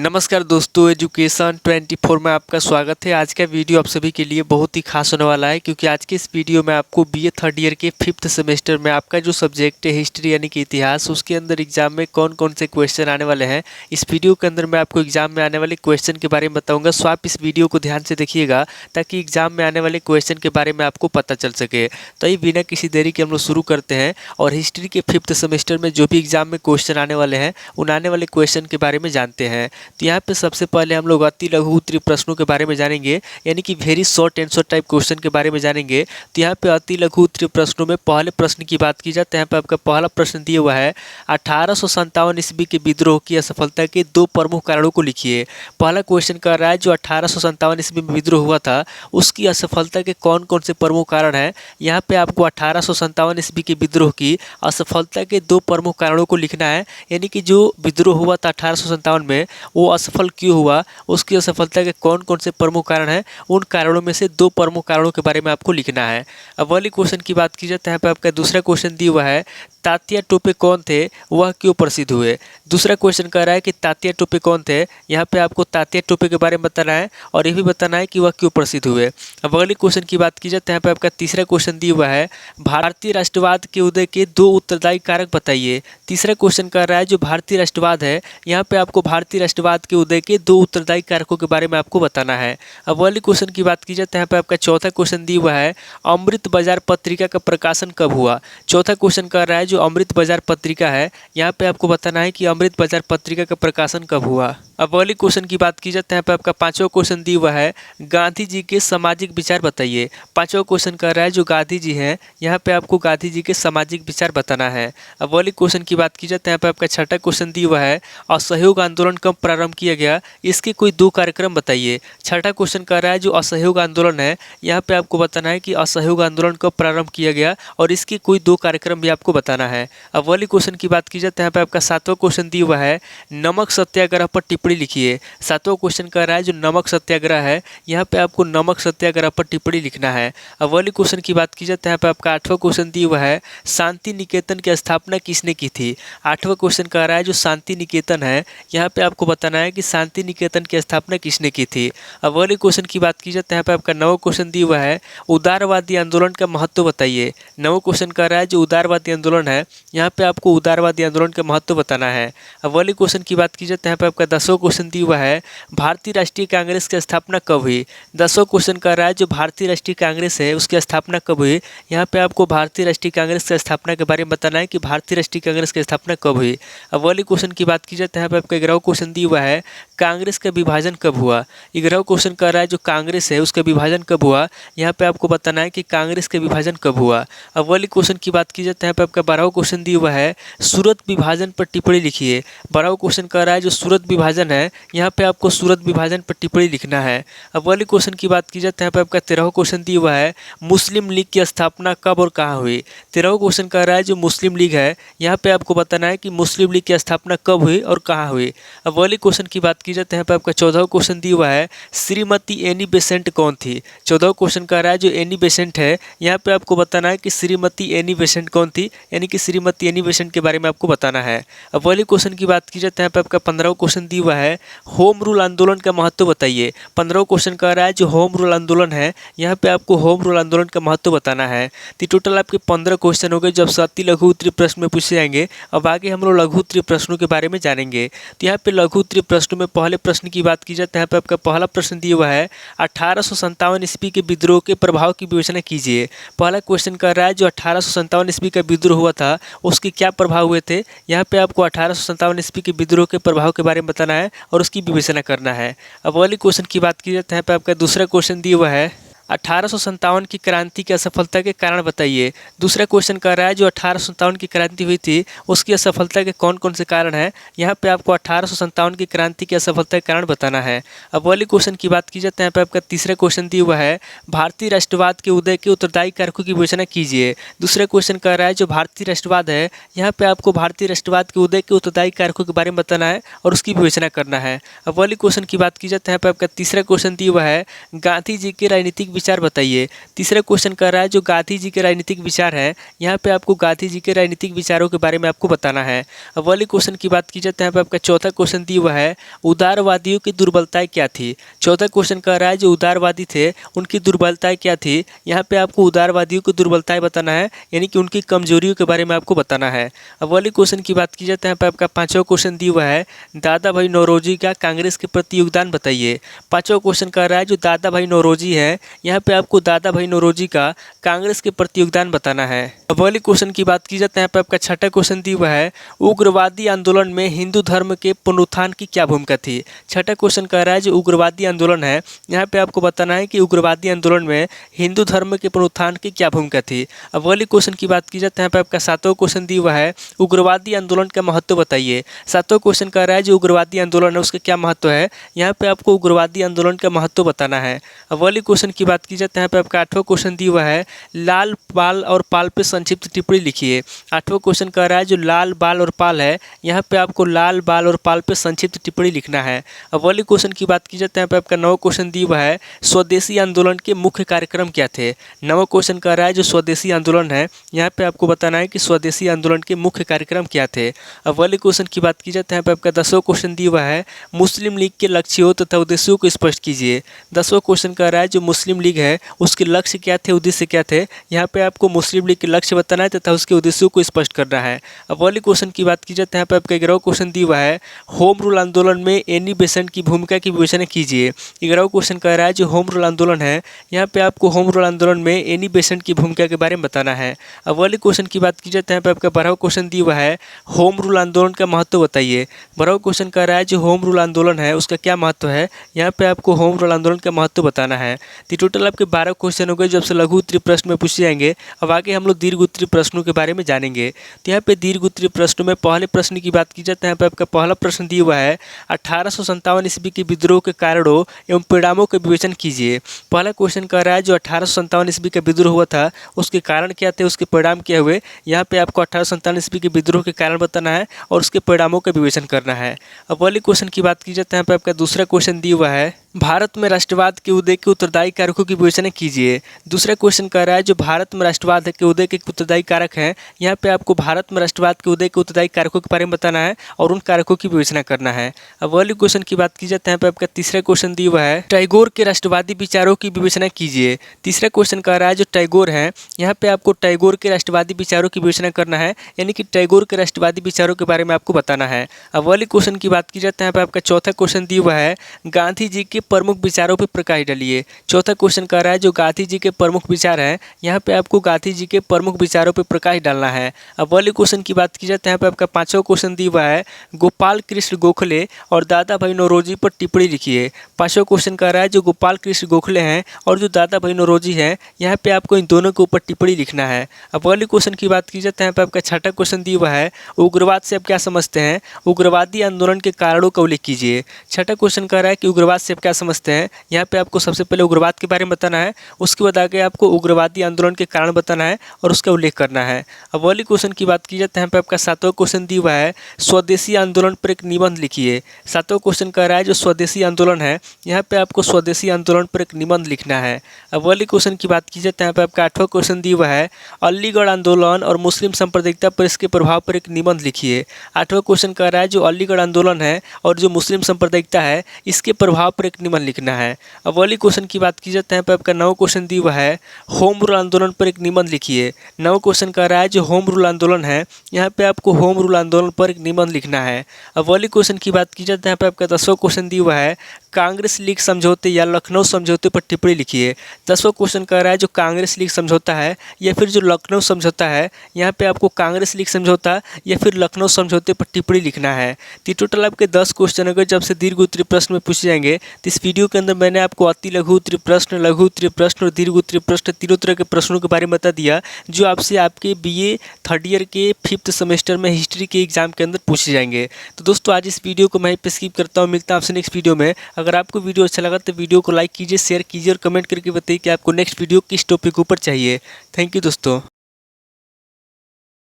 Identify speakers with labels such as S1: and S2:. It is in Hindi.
S1: नमस्कार दोस्तों, एजुकेशन 24 में आपका स्वागत है। आज का वीडियो आप सभी के लिए बहुत ही खास होने वाला है, क्योंकि आज के इस वीडियो में आपको बीए थर्ड ईयर के 5th सेमेस्टर में आपका जो सब्जेक्ट है हिस्ट्री यानी कि इतिहास, उसके अंदर एग्जाम में कौन कौन से क्वेश्चन आने वाले हैं, इस वीडियो के अंदर मैं आपको एग्जाम में आने वाले क्वेश्चन के बारे में बताऊँगा। सो आप इस वीडियो को ध्यान से देखिएगा ताकि एग्जाम में आने वाले क्वेश्चन के बारे में आपको पता चल सके। तो ये बिना किसी देरी के हम लोग शुरू करते हैं और हिस्ट्री के 5th सेमेस्टर में जो भी एग्जाम में क्वेश्चन आने वाले हैं उन आने वाले क्वेश्चन के बारे में जानते हैं। तो यहाँ पे सबसे पहले हम लोग अति लघु उत्तरीय प्रश्नों के बारे में जानेंगे, यानी कि very short answer type question के बारे में जानेंगे। तो यहाँ पे अति लघु उत्तरीय प्रश्नों में पहले प्रश्न की बात की जाए तो यहाँ पे आपका पहला प्रश्न दिया हुआ है 1857 ईस्वी के विद्रोह की असफलता के 2 प्रमुख कारणों को लिखिए। पहला क्वेश्चन कर रहा है जो 1857 ईस्वी में विद्रोह हुआ था उसकी असफलता के कौन कौन से प्रमुख कारण हैं। यहाँ पे आपको 1857 ईस्वी के विद्रोह की असफलता के 2 प्रमुख कारणों को लिखना है, यानी कि जो विद्रोह हुआ था 1857 में वो असफल क्यों हुआ, उसकी असफलता के कौन कौन से प्रमुख कारण हैं, उन कारणों में से 2 प्रमुख कारणों के बारे में आपको लिखना है। अब वाली क्वेश्चन की बात की जाए तो यहाँ पे आपका दूसरा क्वेश्चन दिया हुआ है तात्या टोपे कौन थे, वह क्यों प्रसिद्ध हुए। दूसरा क्वेश्चन कह रहा है कि तात्या टोपे कौन थे, यहाँ पे आपको तात्या टोपे के बारे में बताना है और ये भी बताना है कि वह क्यों प्रसिद्ध हुए। अब अगली क्वेश्चन की बात की जाए तो यहाँ पे आपका तीसरा क्वेश्चन दिया हुआ है भारतीय राष्ट्रवाद के उदय के 2 उत्तरदायी कारक बताइए। तीसरा क्वेश्चन कर रहा है जो भारतीय राष्ट्रवाद है, यहाँ पे आपको भारतीय राष्ट्रवाद के उदय के 2 उत्तरदायी कारकों के बारे में आपको बताना है। अब वाली क्वेश्चन की बात की जाए तो यहाँ पे आपका चौथा क्वेश्चन दिया हुआ है अमृत बाजार पत्रिका का प्रकाशन कब हुआ। चौथा क्वेश्चन कर रहा है जो अमृत बाजार पत्रिका है, यहाँ पे आपको बताना है कि अमृत बाजार पत्रिका का प्रकाशन कब हुआ। अब अगली क्वेश्चन की बात की जाए तो यहाँ पे आपका पांचवा क्वेश्चन दिया हुआ है गांधी जी के सामाजिक विचार बताइए। पांचवा क्वेश्चन कर रहा है जो गांधी जी हैं, यहाँ पे आपको गांधी जी के सामाजिक विचार बताना है। अब अगली क्वेश्चन की बात की जाए तो यहाँ पे आपका छठा क्वेश्चन दिया हुआ है असहयोग आंदोलन कब प्रारंभ किया गया, इसके कोई 2 कार्यक्रम बताइए। छठा क्वेश्चन कर रहा है जो असहयोग आंदोलन है, यहाँ पे आपको बताना है कि असहयोग आंदोलन कब प्रारंभ किया गया और इसके कोई 2 कार्यक्रम भी आपको बताना है। अब वाली क्वेश्चन की बात की जाए तो यहाँ पे आपका सातवां क्वेश्चन दिया हुआ है नमक सत्याग्रह पर टिप्पणी लिखिए। सातवां क्वेश्चन कर रहा है जो नमक सत्याग्रह है, यहाँ पे आपको नमक सत्याग्रह पर टिप्पणी लिखना है। अब वाली क्वेश्चन की बात की जाए तो यहाँ पे आपका आठवां क्वेश्चन दिया हुआ है शांति निकेतन की स्थापना किसने की थी। आठवां क्वेश्चन कर रहा है जो शांति निकेतन है, यहाँ पे आपको बताना है कि शांति निकेतन की स्थापना किसने की थी। अब वाली क्वेश्चन की बात की जाए तो यहाँ पे आपका 9वां क्वेश्चन दिया हुआ है उदारवादी आंदोलन का महत्व बताइए। 9वां क्वेश्चन कर रहा है जो उदारवादी आंदोलन है, यहाँ पे आपको उदारवादी आंदोलन का महत्व बताना है। अब वाली क्वेश्चन की बात की जाए तो यहाँ पे आपका 10वां क्वेश्चन दिया हुआ है भारतीय राष्ट्रीय कांग्रेस की स्थापना कब हुई। 10वां क्वेश्चन कर रहा है जो भारतीय राष्ट्रीय कांग्रेस है उसकी स्थापना कब हुई, यहाँ पे आपको भारतीय राष्ट्रीय कांग्रेस की स्थापना के बारे में बताना है कि भारतीय राष्ट्रीय कांग्रेस की स्थापना कब हुई। अब वाली क्वेश्चन की बात की जाए तो यहाँ पे आपका 11वां क्वेश्चन दिया हुआ है कांग्रेस का विभाजन कब हुआ। 11वां क्वेश्चन कर रहा है जो कांग्रेस है उसका विभाजन कब हुआ, यहाँ पे आपको बताना है कि कांग्रेस का विभाजन कब हुआ। अब वाली क्वेश्चन की बात की जाए तो यहाँ पे आपका 12वां क्वेश्चन दिया हुआ है सूरत विभाजन पर टिप्पणी लिखिए। 12वां क्वेश्चन कर रहा है जो सूरत विभाजन है, यहाँ पे आपको सूरत विभाजन पर टिप्पणी लिखना है। अब वाली क्वेश्चन की बात की जाए तो यहाँ पे आपका 13वां क्वेश्चन दिया हुआ है मुस्लिम लीग की स्थापना कब और कहाँ हुई। 13वां क्वेश्चन कर रहा है जो मुस्लिम लीग है, यहाँ पे आपको बताना है कि मुस्लिम लीग की स्थापना कब हुई और कहाँ हुई। अब वाली क्वेश्चन की बात की जाए तो यहाँ पे आपका 14वां क्वेश्चन दिया हुआ है श्रीमती एनी बेसेंट कौन थी। 14वां क्वेश्चन कर रहा है जो एनी बेसेंट है, यहाँ पे आपको बताना है कि श्रीमती एनी बेसेंट कौन थी, यानी कि श्रीमती एनी बेसेंट के बारे में आपको बताना है। अब वाली क्वेश्चन की बात की जाए तो यहाँ पे आपका 15वां क्वेश्चन दिया हुआ है होम रूल आंदोलन का महत्व बताइए। 15वां क्वेश्चन कह रहा है जो होम रूल आंदोलन है, यहाँ पे आपको होम रूल आंदोलन का महत्व बताना है। तो टोटल आपके 15 क्वेश्चन हो गए जो अति लघु उत्तरीय प्रश्न में पूछे जाएंगे। अब आगे हम लोग लघु उत्तरीय प्रश्नों के बारे में जानेंगे। तो यहाँ पे लघु उत्तरीय प्रश्नों में पहले प्रश्न की बात की जाए तो यहाँ पे आपका पहला प्रश्न दिया हुआ है 1857 ईस्वी के विद्रोह के प्रभाव की विवेचना कीजिए। पहला क्वेश्चन कर रहा है जो 1857 ईस्वी का विद्रोह हुआ था उसके क्या प्रभाव हुए थे, यहाँ पे आपको 1857 ईस्वी के विद्रोह के प्रभाव के बारे में बताना है और उसकी विवेचना करना है। अब अगली क्वेश्चन की बात की जाए तो यहाँ पे आपका दूसरा क्वेश्चन दिया हुआ है 1857 की क्रांति की असफलता के कारण बताइए। दूसरा क्वेश्चन कर रहा है जो 1857 की क्रांति हुई थी उसकी असफलता के कौन कौन से कारण हैं, यहाँ पे आपको 1857 की क्रांति की असफलता के कारण बताना है। अब वाली क्वेश्चन की बात की जाए तो यहाँ पे आपका तीसरा क्वेश्चन दिया हुआ है भारतीय राष्ट्रवाद के उदय के उत्तरदायी कारकों की विवेचना कीजिए। दूसरा क्वेश्चन कर रहा है जो भारतीय राष्ट्रवाद है, यहाँ पे आपको भारतीय राष्ट्रवाद के उदय के उत्तरदायी कारकों के बारे में बताना है और उसकी विवेचना करना है। अब वाली क्वेश्चन की बात की जाए तो यहाँ पे आपका तीसरा क्वेश्चन दिया हुआ है गांधी जी के राजनीतिक विचार बताइए। तीसरा क्वेश्चन कर रहा है जो गांधी जी के राजनीतिक विचार है, यहाँ पे आपको गांधी जी के राजनीतिक विचारों के बारे में आपको बताना है। अब वाली क्वेश्चन की बात की जाए तो यहाँ पे आपका चौथा क्वेश्चन दिया हुआ है उदारवादियों की दुर्बलताएं क्या थी। चौथा क्वेश्चन कर रहा है जो उदारवादी थे उनकी दुर्बलताएं क्या थी। यहाँ पे आपको उदारवादियों की दुर्बलताएं बताना है, यानी कि उनकी कमजोरियों के बारे में आपको बताना है। अब वाली क्वेश्चन की बात की जाए तो यहाँ पे आपका पांचवा क्वेश्चन दिया हुआ है दादा भाई नौरोजी का कांग्रेस के प्रति योगदान बताइए। पांचवा क्वेश्चन कर रहा है जो दादा भाई नौरोजी है, यहाँ पे आपको दादा भाई नौरोजी का कांग्रेस के प्रति योगदान बताना है। अब वाली क्वेश्चन की बात की जाए तो यहाँ पे आपका छठा क्वेश्चन दिया हुआ है उग्रवादी आंदोलन में हिंदू धर्म के पुनरुत्थान की क्या भूमिका थी। छठा क्वेश्चन कह रहा है जो उग्रवादी आंदोलन है, यहाँ पे आपको बताना है कि उग्रवादी आंदोलन में हिंदू धर्म के पुनरुत्थान की क्या भूमिका थी। अब वाली क्वेश्चन की बात की जाए तो यहाँ पे आपका सातवां क्वेश्चन दिया हुआ है उग्रवादी आंदोलन का महत्व बताइए। सातवां क्वेश्चन कह रहा है जो उग्रवादी आंदोलन है उसका क्या महत्व है, यहाँ पे आपको उग्रवादी आंदोलन का महत्व बताना है। अब वाली क्वेश्चन की बात की जाए तो यहाँ पे आपका आठवां क्वेश्चन दिया हुआ है लाल बाल और पाल पे संक्षिप्त टिप्पणी लिखिए। आठवां क्वेश्चन कह रहा है जो लाल बाल और पाल है, यहाँ पे आपको लाल बाल और पाल पे संक्षिप्त टिप्पणी लिखना है। अब वाली क्वेश्चन की बात की जाए तो यहाँ पे आपका नौवां क्वेश्चन दिया हुआ है स्वदेशी आंदोलन के मुख्य कार्यक्रम क्या थे। नौवां क्वेश्चन कह रहा है जो स्वदेशी आंदोलन है, यहाँ पे आपको बताना है कि स्वदेशी आंदोलन के मुख्य कार्यक्रम क्या थे। अब वाली क्वेश्चन की बात की जाए तो यहाँ पे आपका 10वां क्वेश्चन दिया हुआ है मुस्लिम लीग के लक्ष्यों तथा उद्देश्यों को स्पष्ट कीजिए। 10वां क्वेश्चन कह रहा है जो मुस्लिम लीग है उसके लक्ष्य क्या थे, उद्देश्य क्या थे। यहाँ पे आपको मुस्लिम लीग के लक्ष्य बताना है तथा उसके उद्देश्यों को स्पष्ट करना है। अब वाली क्वेश्चन की बात की जाए तो यहाँ पे आपका 11वां क्वेश्चन दिया हुआ है होम रूल आंदोलन में एनी बेसेंट की भूमिका की विवेचना कीजिए। 11वां क्वेश्चन कह रहा है जो होम रूल आंदोलन है, यहाँ पे आपको होम रूल आंदोलन में एनी बेसेंट की भूमिका के बारे में बताना है। अब वाली क्वेश्चन की बात की जाए तो यहाँ पे आपका 12वां क्वेश्चन दिया हुआ है होम रूल आंदोलन का महत्व बताइए। 12वां क्वेश्चन कह रहा है जो होम रूल आंदोलन है उसका क्या महत्व है, यहाँ पे आपको होम रूल आंदोलन का महत्व बताना है। तो टोटल आपके 12 क्वेश्चन हो गए जो आपसे लघु उत्तरीय प्रश्न में पूछे जाएंगे। अब आगे हम लोग दीर्घ उत्तरीय प्रश्नों के बारे में जानेंगे। तो यहाँ पे दीर्घ उत्तरीय प्रश्नों में पहले प्रश्न की बात की जाए तो यहाँ पे आपका पहला प्रश्न दिया हुआ है 1857 ईस्वी के विद्रोह के कारणों एवं परिणामों का विवेचन कीजिए। पहला क्वेश्चन कह रहा है जो 1857 ईस्वी का विद्रोह हुआ था उसके कारण क्या थे, उसके परिणाम क्या हुए। यहाँ पे आपको 1857 ईस्वी के विद्रोह के कारण बताना है और उसके परिणामों का विवेचन करना है। अब वाली क्वेश्चन की बात की जाए तो यहाँ पे आपका दूसरा क्वेश्चन दिया हुआ है भारत में राष्ट्रवाद के उदय के उत्तरदायी कारकों की विवेचना कीजिए। दूसरा क्वेश्चन कह रहा है जो भारत में राष्ट्रवाद के उदय के उत्तरदायी कारक हैं, यहाँ पे आपको भारत में राष्ट्रवाद के उदय के उत्तरदायी कारकों के बारे में बताना है और उन कारकों की विवेचना करना है। अब वाली क्वेश्चन की बात की जाए तो यहाँ पे आपका तीसरा क्वेश्चन दिया हुआ है टैगोर के राष्ट्रवादी विचारों की विवेचना कीजिए। तीसरा क्वेश्चन कह रहा है जो टैगोर है, यहाँ पे आपको टैगोर के राष्ट्रवादी विचारों की विवेचना करना है, यानी कि टैगोर के राष्ट्रवादी विचारों के बारे में आपको बताना है। अब वाली क्वेश्चन की बात की जाए तो यहाँ पे आपका चौथा क्वेश्चन दिया हुआ है गांधी जी के प्रमुख विचारों पर प्रकाश डालिए। चौथा क्वेश्चन कह रहा है जो गांधी जी के प्रमुख विचार हैं, यहाँ पे आपको गांधी जी के प्रमुख विचारों पर प्रकाश डालना है। अब वाली क्वेश्चन की बात की जाए तो यहाँ पे आपका पांचवा क्वेश्चन दिया हुआ है गोपाल कृष्ण गोखले और दादा भाई नौरोजी पर टिप्पणी लिखिए। पांचवा क्वेश्चन कह रहा है जो गोपाल कृष्ण गोखले हैं और जो दादा भाई नौरोजी हैं, यहाँ पे आपको इन दोनों के ऊपर टिप्पणी लिखना है। अब वाली क्वेश्चन की बात की जाए तो यहाँ पे आपका छठा क्वेश्चन दिया हुआ है उग्रवाद से आप क्या समझते हैं, उग्रवादी आंदोलन के कारणों का उल्लेख कीजिए। छठा क्वेश्चन कह रहा है कि उग्रवाद से आप क्या समझते हैं, यहाँ पे आपको सबसे पहले उग्रवाद के बारे में बताना है, उसके बाद आगे आपको उग्रवादी आंदोलन के कारण बताना है और उसका उल्लेख करना है। अब वाली क्वेश्चन की बात की जाए तो यहाँ पे आपका सातवां क्वेश्चन दिया हुआ है स्वदेशी आंदोलन पर एक निबंध लिखिए। सातवां क्वेश्चन कह रहा है जो स्वदेशी आंदोलन है, यहाँ पे आपको स्वदेशी आंदोलन पर एक निबंध लिखना है। अब वाली क्वेश्चन की बात की जाए तो यहाँ पे आपका आठवां क्वेश्चन दिया हुआ है अलीगढ़ आंदोलन और मुस्लिम सांप्रदायिकता पर इसके प्रभाव पर एक निबंध लिखिए। आठवां क्वेश्चन कह रहा है जो अलीगढ़ आंदोलन है और जो मुस्लिम सांप्रदायिकता है इसके प्रभाव पर एक निबंध लिखना है। अब वाली क्वेश्चन की बात की जाए तो यहाँ पे आपका नौवां क्वेश्चन दिया हुआ है होम रूल आंदोलन पर एक निबंध लिखिए। नौवां क्वेश्चन कह रहा है जो होम रूल आंदोलन है, यहाँ पे आपको होम रूल आंदोलन पर एक निबंध लिखना है। अब वाली क्वेश्चन की बात की जाए तो यहाँ पे आपका 10वां क्वेश्चन दिया हुआ है कांग्रेस लीग समझौते या लखनऊ समझौते पर टिप्पणी लिखिए। 10वां क्वेश्चन कह रहा है जो कांग्रेस लीग समझौता है या फिर जो लखनऊ समझौता है, यहाँ पे आपको कांग्रेस लीग समझौता या फिर लखनऊ समझौते पर टिप्पणी लिखना है। तो टोटल आपके 10 क्वेश्चन अगर जब से दीर्घ उत्तरीय प्रश्न में पूछे जाएंगे तो इस वीडियो के अंदर मैंने आपको अति लघु उत्तरीय प्रश्न, लघु उत्तरीय प्रश्न और दीर्घ उत्तरीय प्रश्न तीनों तरह के प्रश्नों के बारे में बता दिया जो आपसे आपके BA थर्ड ईयर के 5th सेमेस्टर में हिस्ट्री के एग्जाम के अंदर पूछे जाएंगे। तो दोस्तों आज इस वीडियो को मैं पे स्किप करता हूँ, मिलता हूँ आपसे नेक्स्ट वीडियो में। अगर आपको वीडियो अच्छा लगा तो वीडियो को लाइक कीजिए, शेयर कीजिए और कमेंट करके बताइए कि आपको नेक्स्ट वीडियो किस टॉपिक ऊपर चाहिए। थैंक यू दोस्तों।